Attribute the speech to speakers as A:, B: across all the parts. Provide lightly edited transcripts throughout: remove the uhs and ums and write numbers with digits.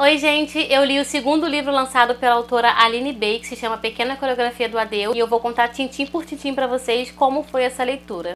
A: Oi gente, eu li o segundo livro lançado pela autora Aline Bay, que se chama Pequena Coreografia do Adeus, e eu vou contar tintim por tintim pra vocês como foi essa leitura.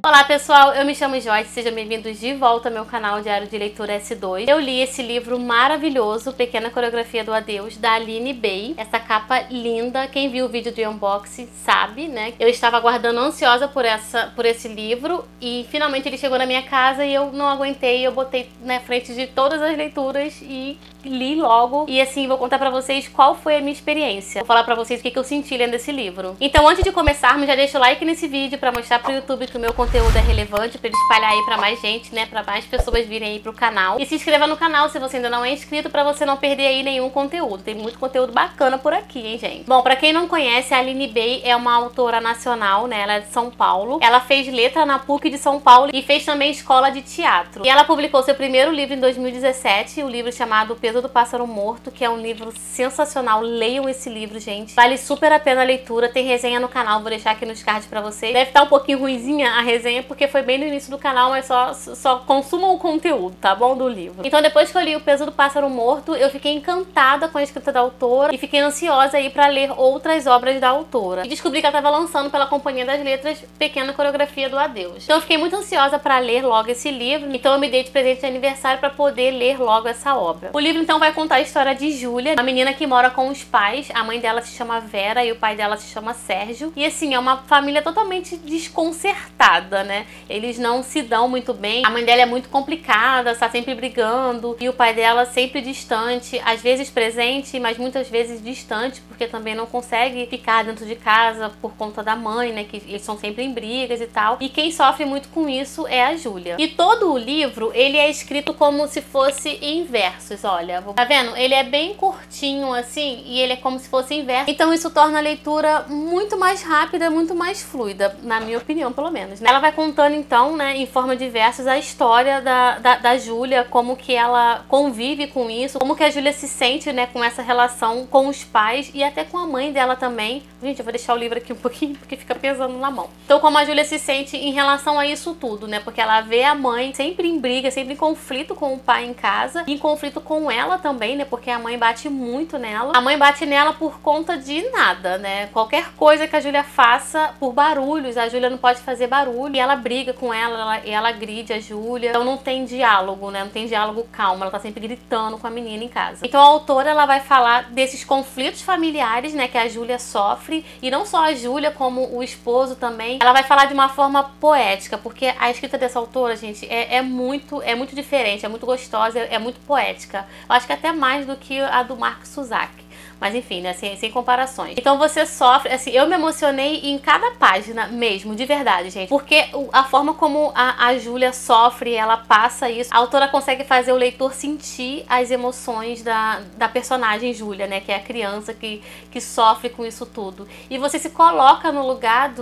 A: Olá pessoal, eu me chamo Joyce, sejam bem-vindos de volta ao meu canal Diário de Leitura S2. Eu li esse livro maravilhoso, Pequena Coreografia do Adeus, da Aline Bay. Essa capa linda, quem viu o vídeo de unboxing sabe, né? Eu estava aguardando ansiosa por esse livro e finalmente ele chegou na minha casa e eu não aguentei, eu botei na frente de todas as leituras e li logo. E assim, vou contar pra vocês qual foi a minha experiência. Vou falar pra vocês o que eu senti lendo esse livro. Então antes de começarmos, já deixa o like nesse vídeo pra mostrar pro YouTube que o meu conteúdo é relevante, pra ele espalhar aí pra mais gente, né, pra mais pessoas virem aí pro canal. E se inscreva no canal se você ainda não é inscrito, pra você não perder aí nenhum conteúdo. Tem muito conteúdo bacana por aqui, hein, gente. Bom, pra quem não conhece, a Aline Bay é uma autora nacional, né, ela é de São Paulo. Ela fez letra na PUC de São Paulo e fez também escola de teatro. E ela publicou seu primeiro livro em 2017, o livro chamado O Peso do Pássaro Morto, que é um livro sensacional. Leiam esse livro, gente. Vale super a pena a leitura, tem resenha no canal, vou deixar aqui nos cards pra vocês. Deve estar um pouquinho ruinzinha a resenha, porque foi bem no início do canal, mas só consumam o conteúdo, tá bom? Do livro. Então depois que eu li O Peso do Pássaro Morto, eu fiquei encantada com a escrita da autora e fiquei ansiosa aí pra ler outras obras da autora. E descobri que ela estava lançando pela Companhia das Letras Pequena Coreografia do Adeus. Então eu fiquei muito ansiosa pra ler logo esse livro, então eu me dei de presente de aniversário pra poder ler logo essa obra. O livro então vai contar a história de Júlia, uma menina que mora com os pais. A mãe dela se chama Vera e o pai dela se chama Sérgio. E assim, é uma família totalmente desconcertada, né? Eles não se dão muito bem. A mãe dela é muito complicada, está sempre brigando. E o pai dela sempre distante, às vezes presente, mas muitas vezes distante, porque também não consegue ficar dentro de casa por conta da mãe, né? Que eles são sempre em brigas e tal. E quem sofre muito com isso é a Júlia. E todo o livro, ele é escrito como se fosse em versos, olha. Tá vendo? Ele é bem curtinho assim e ele é como se fosse em verso. Então isso torna a leitura muito mais rápida, muito mais fluida, na minha opinião, pelo menos, né? Ela vai contando então, né, em forma de versos, a história da Júlia, como que ela convive com isso, como que a Júlia se sente, né, com essa relação com os pais e até com a mãe dela também. Gente, eu vou deixar o livro aqui um pouquinho porque fica pesando na mão. Então como a Júlia se sente em relação a isso tudo, né, porque ela vê a mãe sempre em briga, sempre em conflito com o pai em casa, em conflito com ela também, né, porque a mãe bate muito nela. A mãe bate nela por conta de nada, né, qualquer coisa que a Júlia faça por barulhos, a Júlia não pode fazer barulho e ela briga com ela, ela agride a Júlia. Então não tem diálogo, né, não tem diálogo calmo, ela tá sempre gritando com a menina em casa. Então a autora, ela vai falar desses conflitos familiares, né, que a Júlia sofre, e não só a Júlia, como o esposo também. Ela vai falar de uma forma poética, porque a escrita dessa autora, gente, é muito diferente, é muito gostosa, é muito poética. Eu acho que até mais do que a do Mark Suzak. Mas enfim, né, sem comparações. Então você sofre, assim, eu me emocionei em cada página mesmo, de verdade, gente. Porque a forma como a Júlia sofre, ela passa isso, a autora consegue fazer o leitor sentir as emoções da personagem Júlia, né, que é a criança que sofre com isso tudo. E você se coloca no lugar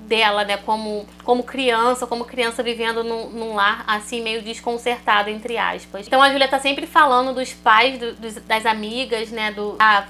A: dela, né, como criança vivendo num lar assim meio desconcertado, entre aspas. Então a Júlia tá sempre falando dos pais, das amigas, né,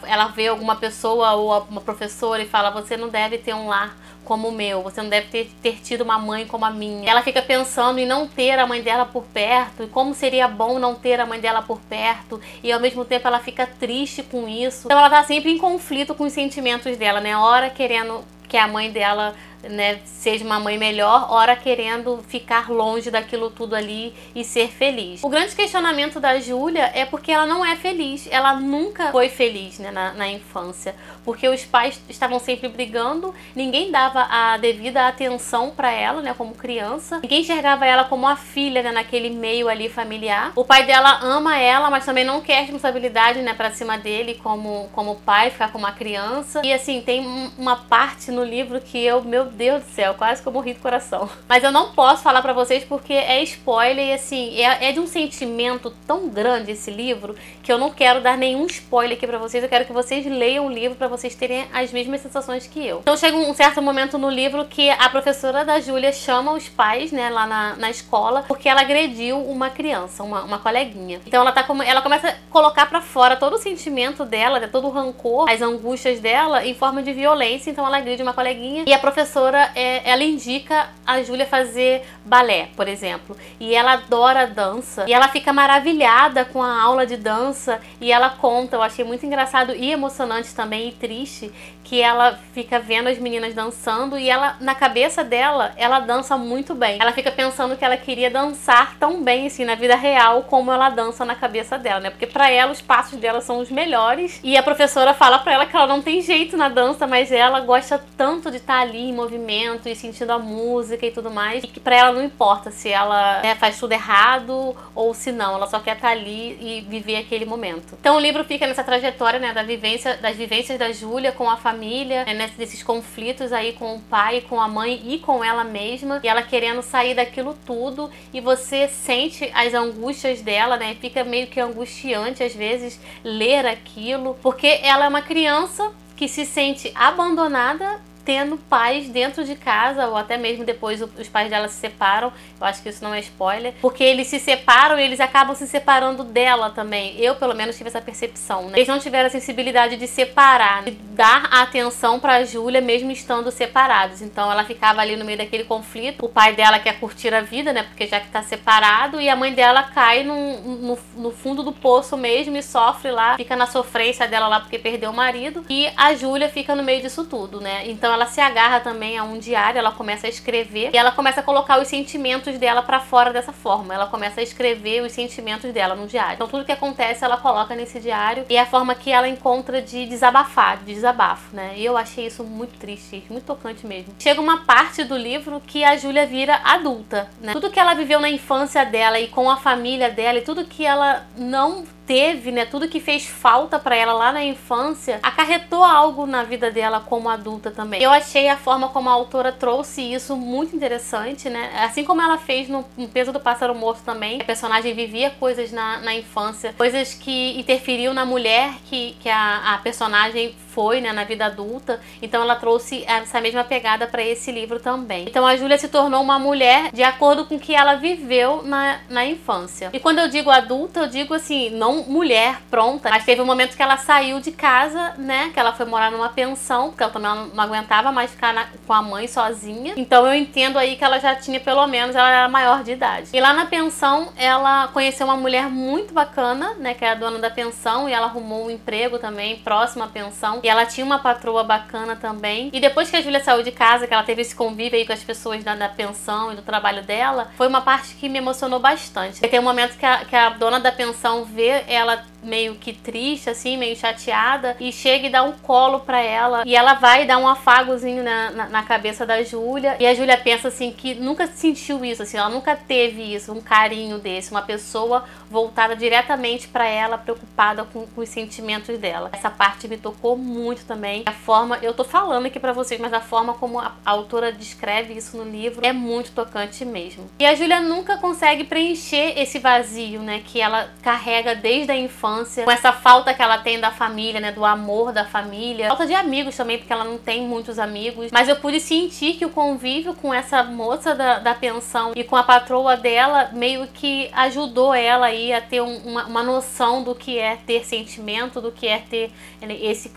A: ela vê alguma pessoa ou uma professora e fala: você não deve ter um lar como o meu, você não deve ter tido uma mãe como a minha. Ela fica pensando em não ter a mãe dela por perto, e como seria bom não ter a mãe dela por perto, e ao mesmo tempo ela fica triste com isso. Então ela tá sempre em conflito com os sentimentos dela, né, ora querendo que a mãe dela, né, seja uma mãe melhor, ora querendo ficar longe daquilo tudo ali e ser feliz. O grande questionamento da Júlia é porque ela não é feliz, ela nunca foi feliz, né, na infância, porque os pais estavam sempre brigando, ninguém dava a devida atenção pra ela, né, como criança, ninguém enxergava ela como a filha, né, naquele meio ali familiar. O pai dela ama ela, mas também não quer responsabilidade, né, pra cima dele como pai, ficar com uma criança. E assim, tem uma parte no livro que meu Deus do céu, quase que eu morri do coração. Mas eu não posso falar pra vocês porque é spoiler e assim, é de um sentimento tão grande esse livro que eu não quero dar nenhum spoiler aqui pra vocês. Eu quero que vocês leiam o livro pra vocês terem as mesmas sensações que eu. Então chega um certo momento no livro que a professora da Júlia chama os pais, né, lá na escola, porque ela agrediu uma criança, uma coleguinha. Então ela começa a colocar pra fora todo o sentimento dela, né, todo o rancor, as angústias dela em forma de violência. Então ela agride uma coleguinha e a professora professora, ela indica a Júlia fazer balé, por exemplo, e ela adora dança, e ela fica maravilhada com a aula de dança, e ela conta, eu achei muito engraçado e emocionante também, e triste, que ela fica vendo as meninas dançando, e ela, na cabeça dela, ela dança muito bem. Ela fica pensando que ela queria dançar tão bem, assim, na vida real, como ela dança na cabeça dela, né? Porque pra ela, os passos dela são os melhores, e a professora fala pra ela que ela não tem jeito na dança, mas ela gosta tanto de estar ali em movimento e sentindo a música e tudo mais, e que pra ela não importa se ela faz tudo errado ou se não, ela só quer estar ali e viver aquele momento. Então o livro fica nessa trajetória, né, das vivências da Júlia com a família, né, nesses conflitos aí com o pai, com a mãe e com ela mesma, e ela querendo sair daquilo tudo, e você sente as angústias dela, né, fica meio que angustiante às vezes ler aquilo, porque ela é uma criança que se sente abandonada, tendo pais dentro de casa, ou até mesmo depois os pais dela se separam. Eu acho que isso não é spoiler, porque eles se separam e eles acabam se separando dela também. Eu, pelo menos, tive essa percepção, né? Eles não tiveram a sensibilidade de separar, de dar a atenção pra Júlia, mesmo estando separados. Então ela ficava ali no meio daquele conflito. O pai dela quer curtir a vida, né? Porque já que tá separado, e a mãe dela cai no fundo do poço mesmo e sofre lá, fica na sofrência dela lá porque perdeu o marido. E a Júlia fica no meio disso tudo, né? Então ela se agarra também a um diário, ela começa a escrever e ela começa a colocar os sentimentos dela pra fora dessa forma. Ela começa a escrever os sentimentos dela no diário. Então tudo que acontece ela coloca nesse diário, e é a forma que ela encontra de desabafar, de desabafo, né? E eu achei isso muito triste, muito tocante mesmo. Chega uma parte do livro que a Júlia vira adulta, né? Tudo que ela viveu na infância dela e com a família dela, e tudo que ela não teve, né, tudo que fez falta pra ela lá na infância, acarretou algo na vida dela como adulta também. Eu achei a forma como a autora trouxe isso muito interessante, né, assim como ela fez no Peso do Pássaro Morto também. A personagem vivia coisas na infância, coisas que interferiam na mulher que a personagem foi, né, na vida adulta. Então ela trouxe essa mesma pegada para esse livro também. Então a Júlia se tornou uma mulher de acordo com o que ela viveu na infância. E quando eu digo adulta, eu digo assim, não mulher pronta, mas teve um momento que ela saiu de casa, né, que ela foi morar numa pensão, porque ela também não aguentava mais ficar com a mãe sozinha. Então eu entendo aí que ela já tinha, pelo menos, ela era maior de idade. E lá na pensão, ela conheceu uma mulher muito bacana, né, que é a dona da pensão, e ela arrumou um emprego também próximo à pensão. E ela tinha uma patroa bacana também. E depois que a Júlia saiu de casa, que ela teve esse convívio aí com as pessoas da pensão e do trabalho dela, foi uma parte que me emocionou bastante. Tem um momento que a dona da pensão vê ela meio que triste, assim, meio chateada, e chega e dá um colo pra ela, e ela vai dar um afagozinho na cabeça da Júlia, e a Júlia pensa assim que nunca sentiu isso, assim, ela nunca teve isso, um carinho desse, uma pessoa voltada diretamente pra ela, preocupada com os sentimentos dela. Essa parte me tocou muito também. A forma, eu tô falando aqui pra vocês, mas a forma como a autora descreve isso no livro é muito tocante mesmo. E a Júlia nunca consegue preencher esse vazio, né, que ela carrega desde a infância, com essa falta que ela tem da família, né, do amor da família, falta de amigos também, porque ela não tem muitos amigos, mas eu pude sentir que o convívio com essa moça da pensão e com a patroa dela meio que ajudou ela aí a ter uma noção do que é ter sentimento, do que é ter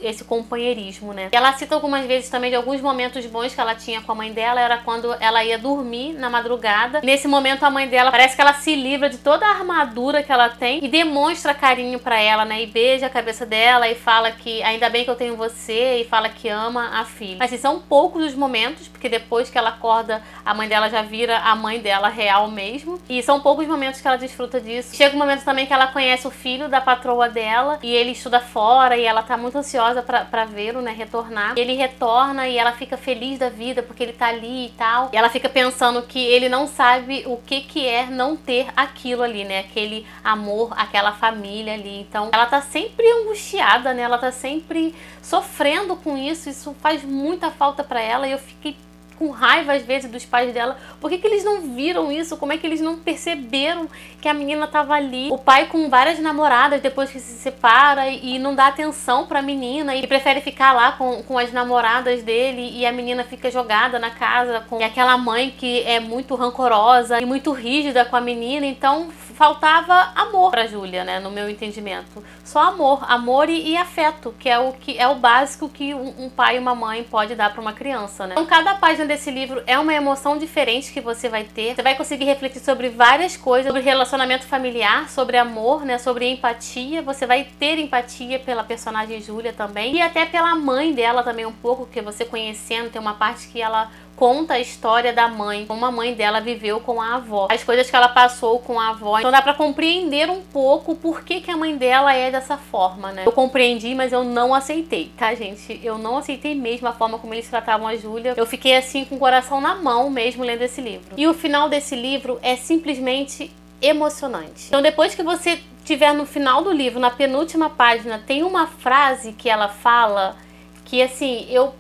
A: esse companheirismo, né. E ela cita algumas vezes também de alguns momentos bons que ela tinha com a mãe dela, era quando ela ia dormir na madrugada. Nesse momento a mãe dela parece que ela se livra de toda a armadura que ela tem e demonstra carinho pra ela, né, e beija a cabeça dela e fala que ainda bem que eu tenho você, e fala que ama a filha. Mas assim, são poucos os momentos, porque depois que ela acorda, a mãe dela já vira a mãe dela real mesmo, e são poucos momentos que ela desfruta disso. Chega um momento também que ela conhece o filho da patroa dela, e ele estuda fora, e ela tá muito ansiosa pra vê-lo, né, retornar. E ele retorna e ela fica feliz da vida, porque ele tá ali e tal, e ela fica pensando que ele não sabe o que é não ter aquilo ali, né, aquele amor, aquela família ali. Então ela tá sempre angustiada, né, ela tá sempre sofrendo com isso faz muita falta pra ela, e eu fiquei com raiva às vezes dos pais dela. Por que eles não viram isso? Como é que eles não perceberam que a menina tava ali? O pai com várias namoradas depois que se separa e não dá atenção pra menina e prefere ficar lá com as namoradas dele, e a menina fica jogada na casa com aquela mãe que é muito rancorosa e muito rígida com a menina. Então faltava amor pra Júlia, né, no meu entendimento. Só amor e afeto, que é o básico que um pai e uma mãe pode dar pra uma criança, né. Então cada página desse livro é uma emoção diferente que você vai ter. Você vai conseguir refletir sobre várias coisas, sobre relacionamento familiar, sobre amor, né, sobre empatia. Você vai ter empatia pela personagem Júlia também e até pela mãe dela também um pouco, que você conhecendo, tem uma parte que ela conta a história da mãe, como a mãe dela viveu com a avó, as coisas que ela passou com a avó. Então dá pra compreender um pouco por que a mãe dela é dessa forma, né? Eu compreendi, mas eu não aceitei, tá, gente? Eu não aceitei mesmo a forma como eles tratavam a Júlia. Eu fiquei assim com o coração na mão mesmo lendo esse livro. E o final desse livro é simplesmente emocionante. Então depois que você tiver no final do livro, na penúltima página, tem uma frase que ela fala que assim, eu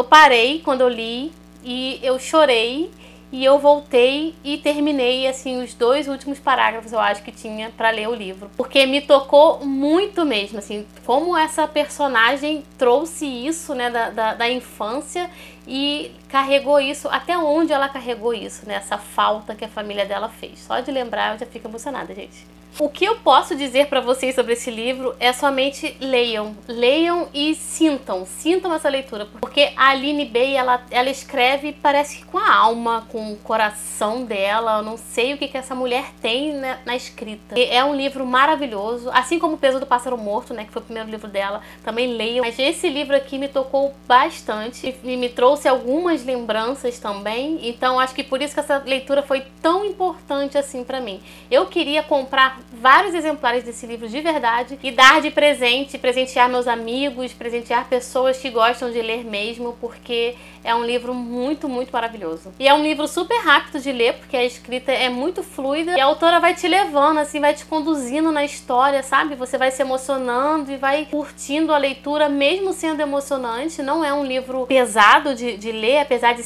A: parei quando eu li e eu chorei e eu voltei e terminei assim os 2 últimos parágrafos, eu acho que tinha pra ler o livro, porque me tocou muito mesmo, assim, como essa personagem trouxe isso, né, da infância e carregou isso, até onde ela carregou isso, né, essa falta que a família dela fez. Só de lembrar eu já fico emocionada, gente. O que eu posso dizer pra vocês sobre esse livro é somente leiam. Leiam e sintam essa leitura. Porque a Aline Bay, ela escreve, parece que com a alma, com o coração dela. Eu não sei o que essa mulher tem na escrita. É um livro maravilhoso, assim como O Peso do Pássaro Morto, né, que foi o primeiro livro dela. Também leiam. Mas esse livro aqui me tocou bastante e me trouxe algumas lembranças também. Então acho que por isso que essa leitura foi tão importante assim pra mim. Eu queria comprar vários exemplares desse livro de verdade e dar de presente, presentear meus amigos, presentear pessoas que gostam de ler mesmo, porque é um livro muito, muito maravilhoso. E é um livro super rápido de ler, porque a escrita é muito fluida e a autora vai te levando, assim, vai te conduzindo na história, sabe? Você vai se emocionando e vai curtindo a leitura, mesmo sendo emocionante. Não é um livro pesado de ler, apesar de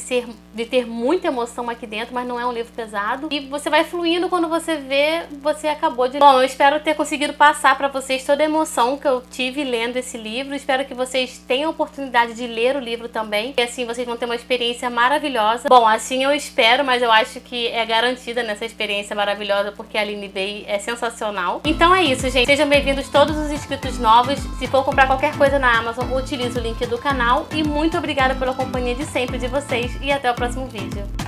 A: ter muita emoção aqui dentro, mas não é um livro pesado. E você vai fluindo, quando você vê, você acabou de... Bom, eu espero ter conseguido passar pra vocês toda a emoção que eu tive lendo esse livro. Espero que vocês tenham a oportunidade de ler o livro também, e assim vocês vão ter uma experiência maravilhosa. Bom, assim eu espero, mas eu acho que é garantida nessa experiência maravilhosa, porque a Aline Bay é sensacional. Então é isso, gente. Sejam bem-vindos todos os inscritos novos. Se for comprar qualquer coisa na Amazon, utilize o link do canal. E muito obrigada pela companhia de sempre de vocês. E até o próximo vídeo.